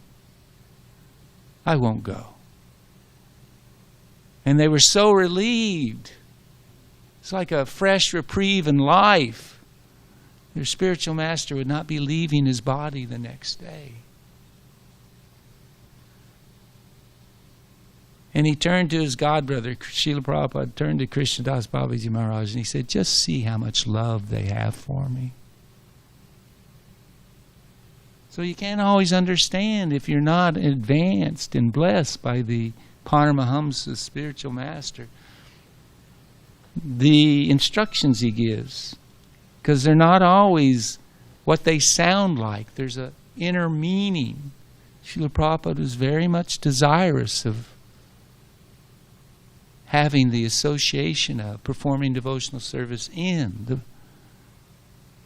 I won't go. And they were so relieved. It's like a fresh reprieve in life. Their spiritual master would not be leaving his body the next day. And he turned to his godbrother, Srila Prabhupada, turned to Krishnadas Babaji Maharaj, and he said, just see how much love they have for me. So you can't always understand if you're not advanced and blessed by the Paramahamsa spiritual master, the instructions he gives. Because they're not always what they sound like. There's an inner meaning. Srila Prabhupada was very much desirous of having the association of performing devotional service in the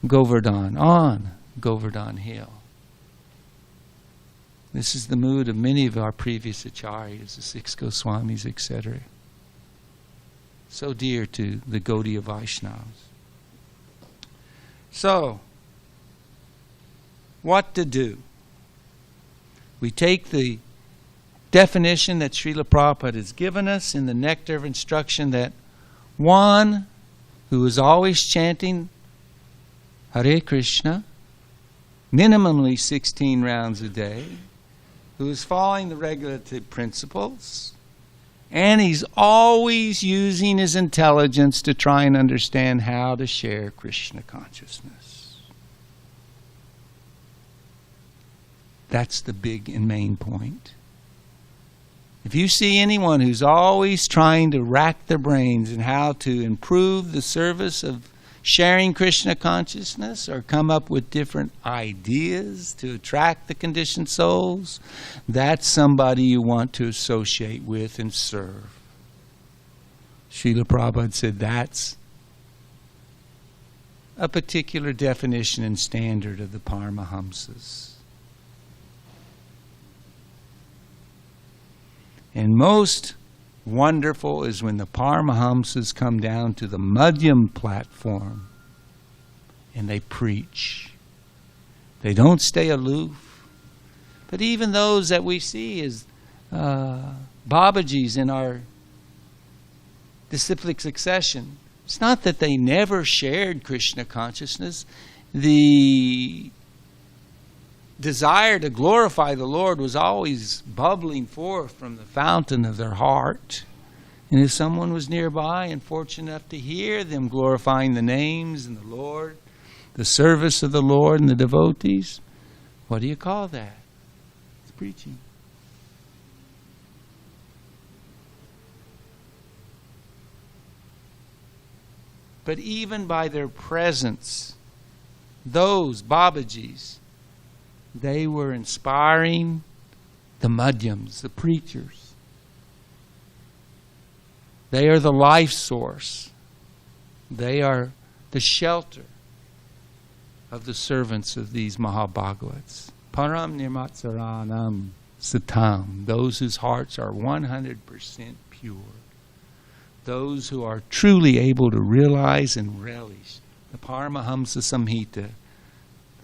Govardhan, on Govardhan Hill. This is the mood of many of our previous acharyas, the six Goswamis, etc. So dear to the Gaudiya Vaishnavas. So, what to do? We take the definition that Srila Prabhupada has given us in the Nectar of Instruction, that one who is always chanting Hare Krishna, minimally 16 rounds a day, who is following the regulative principles, and he's always using his intelligence to try and understand how to share Krishna consciousness. That's the big and main point. If you see anyone who's always trying to rack their brains in how to improve the service of sharing Krishna consciousness or come up with different ideas to attract the conditioned souls, that's somebody you want to associate with and serve. Srila Prabhupada said that's a particular definition and standard of the Paramahamsas. And most wonderful is when the Paramahamsas come down to the Madhyam platform and they preach. They don't stay aloof. But even those that we see as Babajis in our disciplic succession, it's not that they never shared Krishna consciousness. The desire to glorify the Lord was always bubbling forth from the fountain of their heart. And if someone was nearby and fortunate enough to hear them glorifying the names and the Lord, the service of the Lord and the devotees, what do you call that? It's preaching. But even by their presence, those Babajis, they were inspiring the Madhyams, the preachers. They are the life source. They are the shelter of the servants of these Mahabhagavats. Param nirmatsaranam satam. Those whose hearts are 100% pure. Those who are truly able to realize and relish the Paramahamsa Samhita,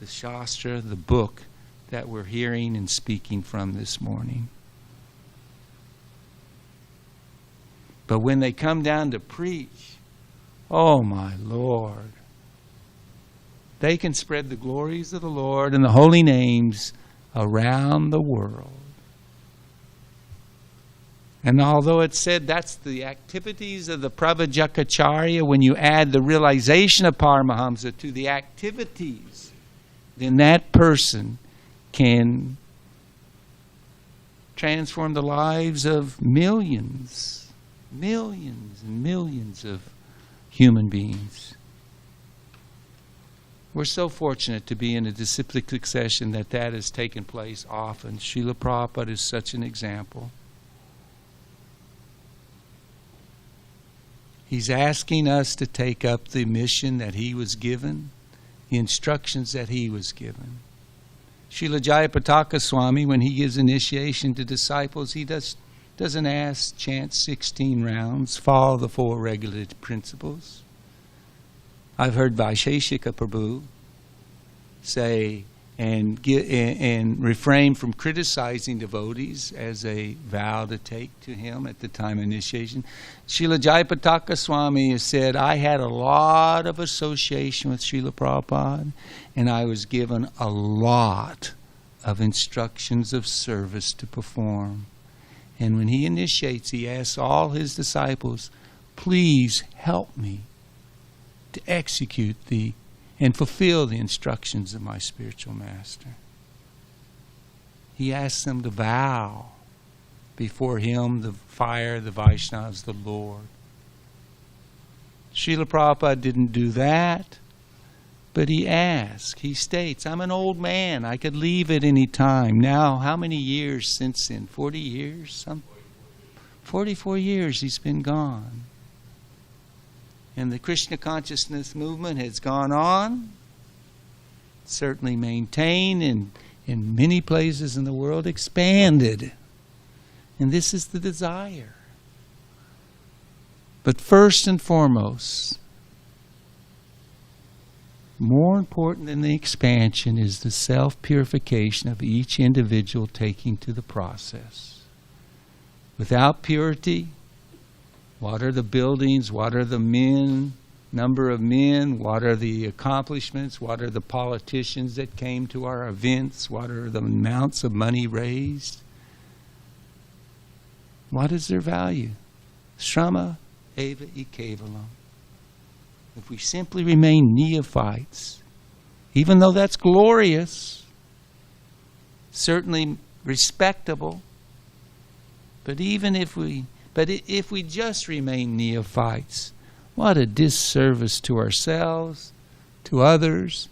the Shastra, the book that we're hearing and speaking from this morning. But when they come down to preach, oh my Lord, they can spread the glories of the Lord and the holy names around the world. And although it's said that's the activities of the Pravajakacharya, when you add the realization of Paramahamsa to the activities, then that person can transform the lives of millions and millions of human beings. We're so fortunate to be in a disciplic succession that has taken place often. Srila Prabhupada is such an example. He's asking us to take up the mission that he was given, the instructions that he was given. Srila Jayapataka Swami, when he gives initiation to disciples, he doesn't ask, chant 16 rounds, follow the 4 regulative principles. I've heard Vaisheshika Prabhu say and refrain from criticizing devotees as a vow to take to him at the time of initiation. Srila Jayapataka Swami has said, I had a lot of association with Srila Prabhupada, and I was given a lot of instructions of service to perform. And when he initiates, he asks all his disciples, please help me to execute and fulfill the instructions of my spiritual master. He asks them to vow before him, the fire, the Vaishnavas, the Lord. Srila Prabhupada didn't do that, but he asked. He states, I'm an old man. I could leave at any time. Now, how many years since then? 40 years? 44 years he's been gone. And the Krishna consciousness movement has gone on, certainly maintained, and in many places in the world expanded. And this is the desire. But first and foremost, more important than the expansion is the self-purification of each individual taking to the process. Without purity, what are the buildings? What are the men? Number of men? What are the accomplishments? What are the politicians that came to our events? What are the amounts of money raised? What is their value? Shrama eva ikevalam. If we simply remain neophytes, even though that's glorious, certainly respectable, But if we just remain neophytes, what a disservice to ourselves, to others,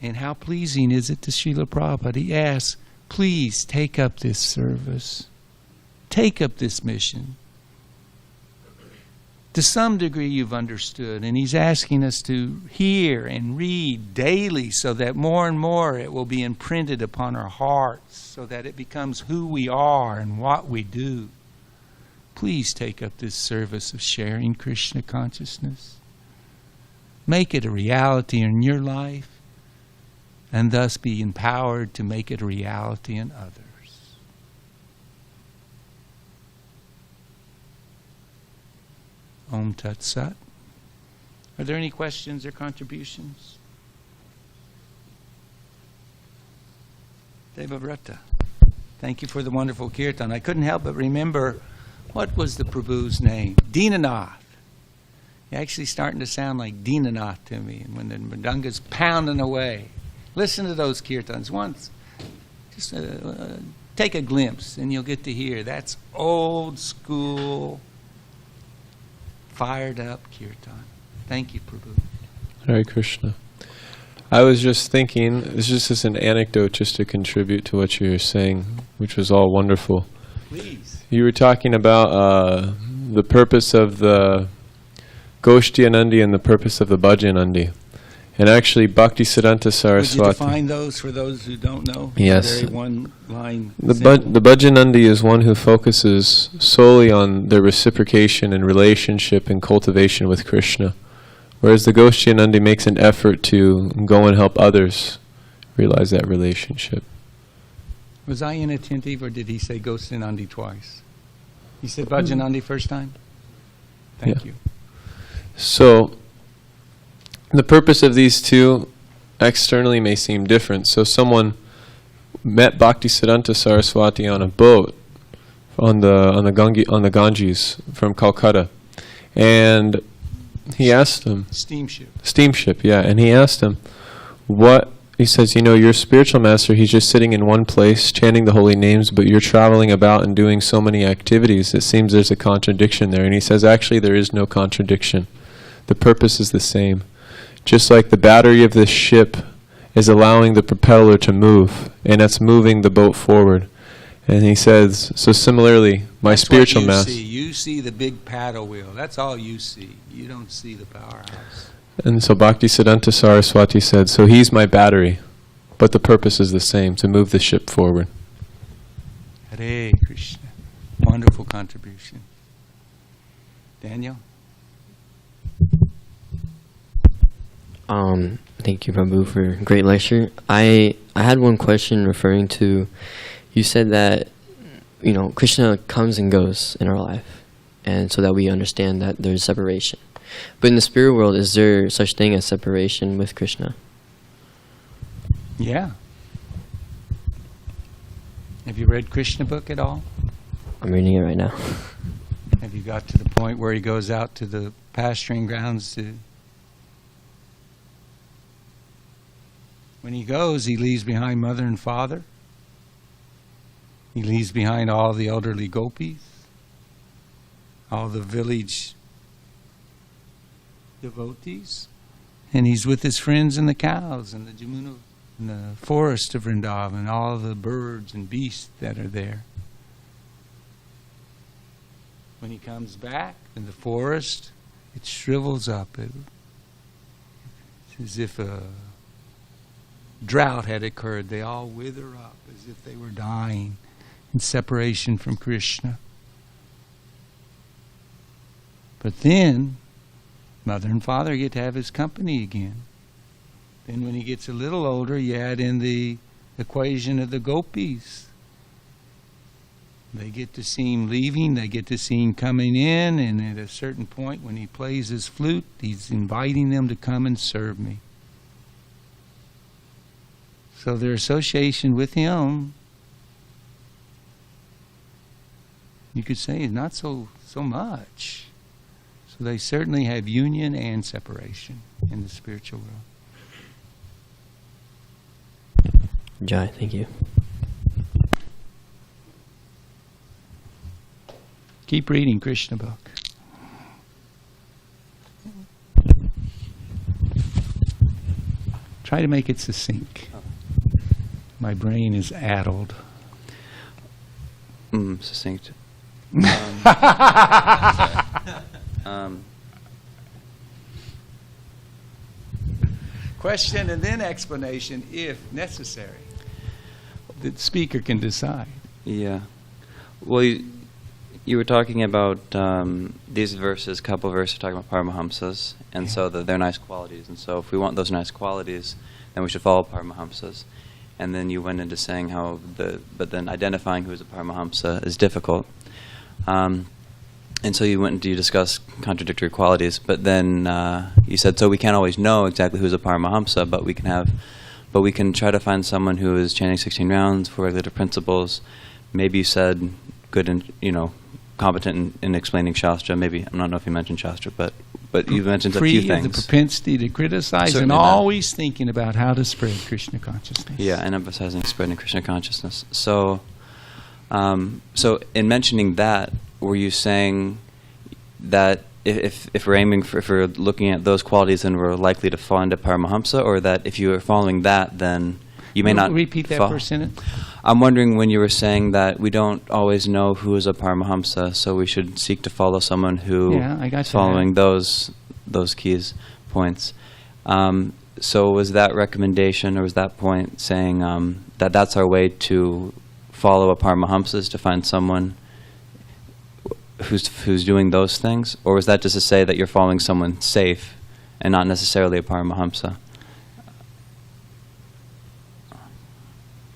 and how pleasing is it to Srila Prabhupada? He asks, please take up this service. Take up this mission. To some degree you've understood, and he's asking us to hear and read daily so that more and more it will be imprinted upon our hearts, so that it becomes who we are and what we do. Please take up this service of sharing Krishna consciousness. Make it a reality in your life, and thus be empowered to make it a reality in others. Om Tat Sat. Are there any questions or contributions? Devavrata. Thank you for the wonderful kirtan. I couldn't help but remember, what was the Prabhu's name? Dinanath. You're actually starting to sound like Dinanath to me. And when the mridanga's pounding away, listen to those kirtans once. Just take a glimpse and you'll get to hear. That's old school, fired up kirtan. Thank you, Prabhu. Hare Krishna. I was just thinking, it's just as an anecdote just to contribute to what you were saying, which was all wonderful. Please. You were talking about the purpose of the Goshti Anandi and the purpose of the Bhajanandi. And actually, Bhakti Siddhanta Saraswati. Would you define those for those who don't know? Yes. Very one line. The Bhajanandi is one who focuses solely on their reciprocation and relationship and cultivation with Krishna. Whereas the Goshti makes an effort to go and help others realize that relationship. Was I inattentive, or did he say Goshti twice? He said Bhajanandi first time? Thank you. So, the purpose of these two externally may seem different. So someone met Bhakti Siddhanta Saraswati on a boat on the Ganges from Calcutta, and he asked him, steamship, yeah, and he asked him, he says, your spiritual master, he's just sitting in one place chanting the holy names, but you're traveling about and doing so many activities, it seems there's a contradiction there. And he says, actually there is no contradiction. The purpose is the same. Just like the battery of this ship is allowing the propeller to move, and that's moving the boat forward. And he says, so similarly, my spiritual master... You see the big paddle wheel. That's all you see. You don't see the powerhouse. And so Bhakti Siddhanta Saraswati said, so he's my battery, but the purpose is the same, to move the ship forward. Hare Krishna. Wonderful contribution. Daniel? Thank you, Prabhu, for a great lecture. I had one question referring to, you said that, Krishna comes and goes in our life, and so that we understand that there's separation. But in the spirit world, is there such thing as separation with Krishna? Yeah. Have you read Krishna book at all? I'm reading it right now. Have you got to the point where he goes out to the pasturing grounds to... When he goes, he leaves behind mother and father. He leaves behind all the elderly gopis, all the village devotees, and he's with his friends and the cows and the Jamuna, and the forest of Vrindavan, all the birds and beasts that are there. When he comes back in the forest, it shrivels up. It's as if a drought had occurred. They all wither up as if they were dying in separation from Krishna. But then mother and father get to have his company again. Then when he gets a little older, you add in the equation of the gopis. They get to see him leaving, they get to see him coming in, and at a certain point when he plays his flute, he's inviting them to come and serve me. So their association with him, you could say, is not so much. So they certainly have union and separation in the spiritual world. Jai, thank you. Keep reading Krishna book. Try to make it succinct. My brain is addled. Succinct. Question and then explanation if necessary. The speaker can decide. Yeah. Well, you were talking about these verses, couple verses talking about Paramahamsas, and so that they're nice qualities. And so if we want those nice qualities, then we should follow Paramahamsas. And then you went into saying how but then identifying who is a Paramahamsa is difficult. And so you discussed contradictory qualities, but then you said, so we can't always know exactly who's a Paramahamsa, but we can try to find someone who is chanting 16 rounds, 4 regulative principles. Maybe you said good and, competent in explaining Shastra. Maybe, I don't know if you mentioned Shastra, but you mentioned a few things. Free of the propensity to criticize. Certainly and that. Always thinking about how to spread Krishna consciousness. Yeah, and emphasizing spreading Krishna consciousness. So in mentioning that, were you saying that if we're looking at those qualities, then we're likely to fall into Paramahamsa, or that if you are following that, then you may not repeat that first sentence? I'm wondering when you were saying that we don't always know who is a Paramahamsa, so we should seek to follow someone who is following those keys points. So was that recommendation, or was that point saying that that's our way to follow a Paramahamsa, is to find someone who's doing those things? Or was that just to say that you're following someone safe and not necessarily a Paramahamsa?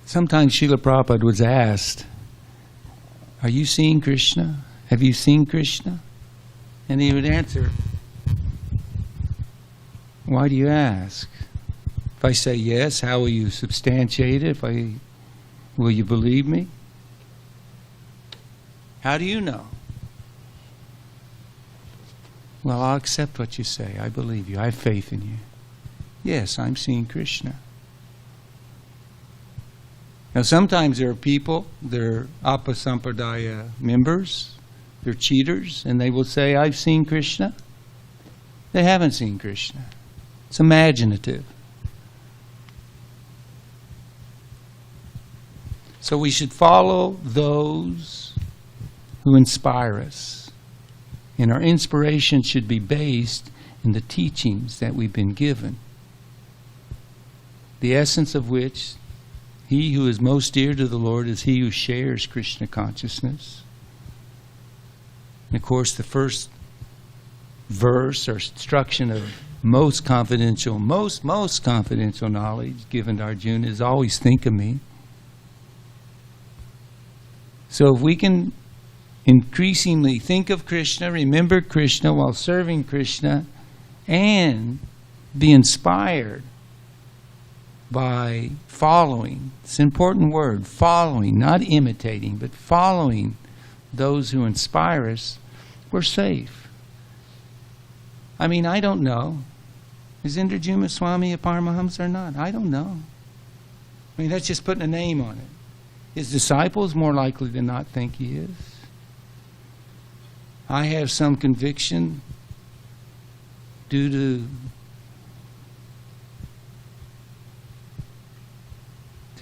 Sometimes Srila Prabhupada was asked, are you seeing Krishna? Have you seen Krishna? And he would answer, why do you ask? If I say yes, how will you substantiate it? Will you believe me? How do you know? Well, I'll accept what you say. I believe you. I have faith in you. Yes, I'm seeing Krishna. Now, sometimes there are people, they're Apasampradaya members, they're cheaters, and they will say, I've seen Krishna. They haven't seen Krishna. It's imaginative. So we should follow those who inspire us. And our inspiration should be based in the teachings that we've been given. The essence of which, he who is most dear to the Lord is he who shares Krishna consciousness. And of course, the first verse or instruction of most confidential knowledge given to Arjuna is always think of me. So if we can increasingly think of Krishna, remember Krishna while serving Krishna, and be inspired by following, it's an important word, following, not imitating, but following those who inspire us, we're safe. I mean, I don't know. Is Indrajuma Swami a Paramahamsa or not? I don't know. I mean, that's just putting a name on it. His disciples more likely than not think he is. I have some conviction due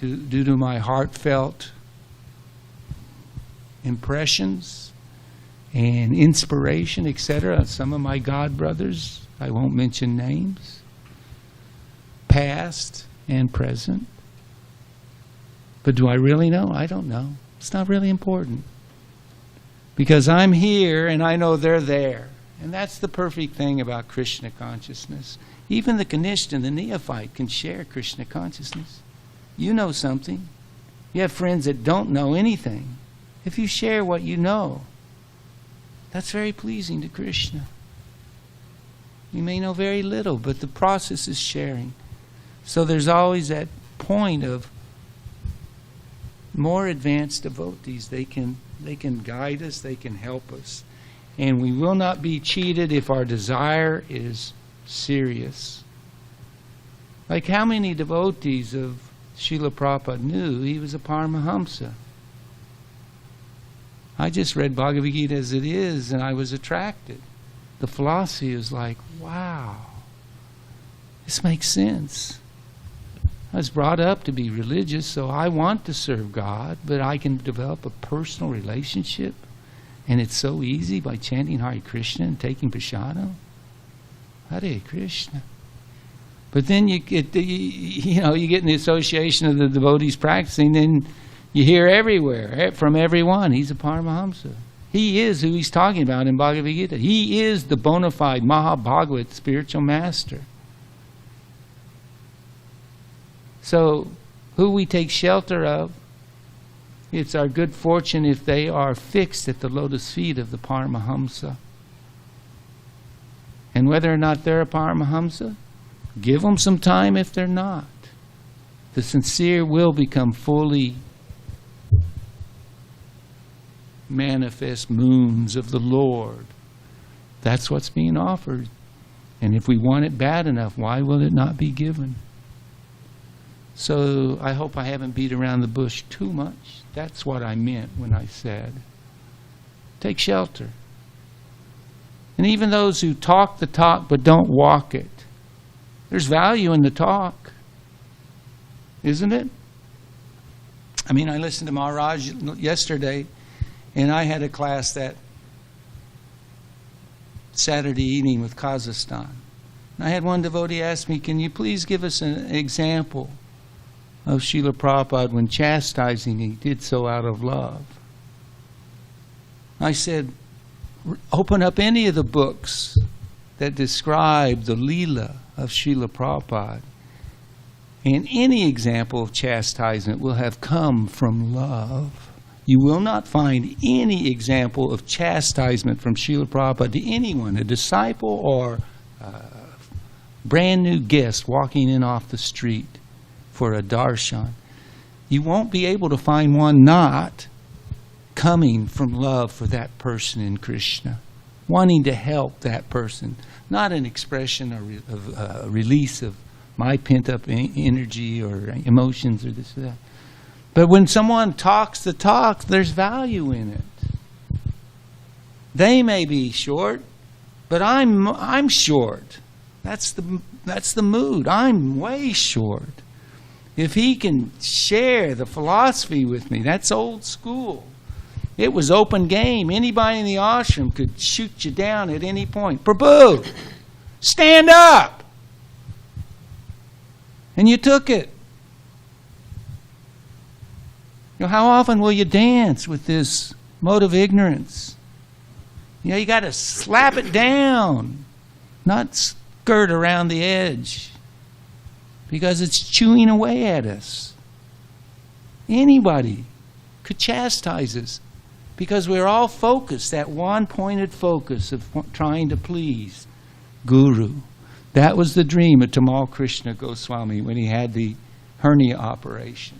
to my heartfelt impressions and inspiration, etc. Some of my God brothers, I won't mention names, past and present. But do I really know? I don't know. It's not really important. Because I'm here and I know they're there. And that's the perfect thing about Krishna consciousness. Even the Kanishta, the neophyte, can share Krishna consciousness. You know something. You have friends that don't know anything. If you share what you know, that's very pleasing to Krishna. You may know very little, but the process is sharing. So there's always that point of more advanced devotees. They can guide us, they can help us. And we will not be cheated if our desire is serious. Like how many devotees of Srila Prabhupada knew he was a Paramahamsa? I just read Bhagavad Gita as it is, and I was attracted. The philosophy is like, wow, this makes sense. I was brought up to be religious, so I want to serve God, but I can develop a personal relationship, and it's so easy by chanting Hare Krishna and taking prasadam. Hare Krishna. But then you get you get in the association of the devotees practicing, and you hear everywhere from everyone, he's a Paramahamsa. He is who he's talking about in Bhagavad Gita. He is the bona fide Mahabhagavat spiritual master. So, who we take shelter of, it's our good fortune if they are fixed at the lotus feet of the Paramahamsa. And whether or not they're a Paramahamsa, give them some time if they're not. The sincere will become fully manifest moons of the Lord. That's what's being offered. And if we want it bad enough, why will it not be given? So I hope I haven't beat around the bush too much. That's what I meant when I said, take shelter. And even those who talk the talk but don't walk it, there's value in the talk, isn't it? I mean, I listened to Maharaj yesterday, and I had a class that Saturday evening with Kazakhstan. And I had one devotee ask me, can you please give us an example of Srila Prabhupada when chastising, he did so out of love. I said, open up any of the books that describe the Leela of Srila Prabhupada, and any example of chastisement will have come from love. You will not find any example of chastisement from Srila Prabhupada to anyone, a disciple or a brand new guest walking in off the street for a darshan. You won't be able to find one not coming from love for that person in Krishna, wanting to help that person, not an expression of release of my pent-up energy or emotions or this or that. But when someone talks the talk, there's value in it. They may be short, but I'm short. That's the mood. I'm way short. If he can share the philosophy with me, that's old school. It was open game. Anybody in the ashram could shoot you down at any point. Prabhu, stand up! And you took it. You know, how often will you dance with this mode of ignorance? You know, you got to slap it down, not skirt around the edge, because it's chewing away at us. Anybody could chastise us because we're all focused, that one-pointed focus of trying to please Guru. That was the dream of Tamal Krishna Goswami when he had the hernia operation.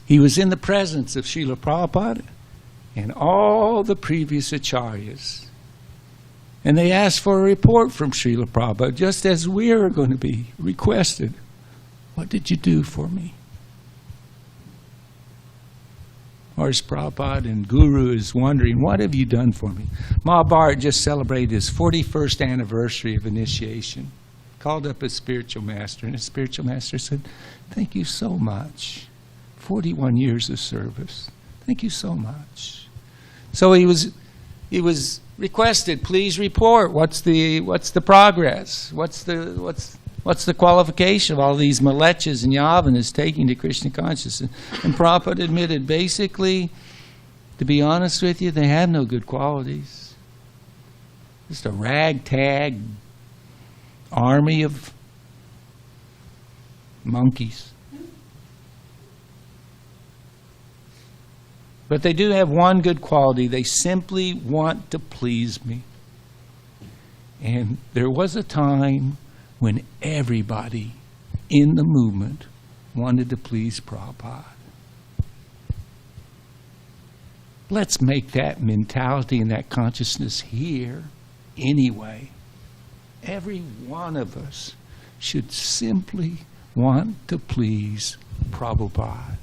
He was in the presence of Srila Prabhupada and all the previous acharyas. And they asked for a report from Srila Prabhupada, just as we are going to be requested. What did you do for me? Or as Prabhupada and Guru is wondering, what have you done for me? Mahabharat just celebrated his 41st anniversary of initiation. Called up his spiritual master, and his spiritual master said, thank you so much. 41 years of service. Thank you so much. So he was requested, please report. What's the progress? What's the qualification of all these malechas and yavanas taking to Krishna consciousness? And Prabhupada admitted, basically, to be honest with you, they have no good qualities. Just a ragtag army of monkeys. But they do have one good quality. They simply want to please me. And there was a time when everybody in the movement wanted to please Prabhupada. Let's make that mentality and that consciousness here anyway. Every one of us should simply want to please Prabhupada.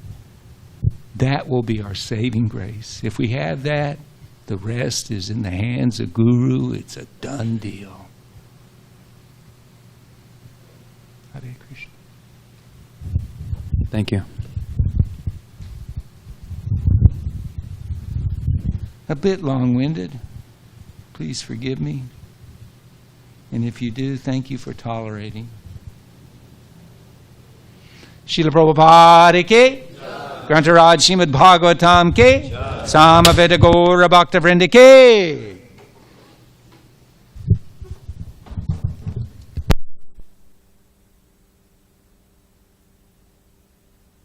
That will be our saving grace. If we have that, the rest is in the hands of Guru. It's a done deal. Hare Krishna. Thank you. A bit long-winded. Please forgive me. And if you do, thank you for tolerating. Srila Prabhupada ki, Grantaraj Srimad Bhagavatam ki, Samaveta Gaura Bhakta Vrinda ki.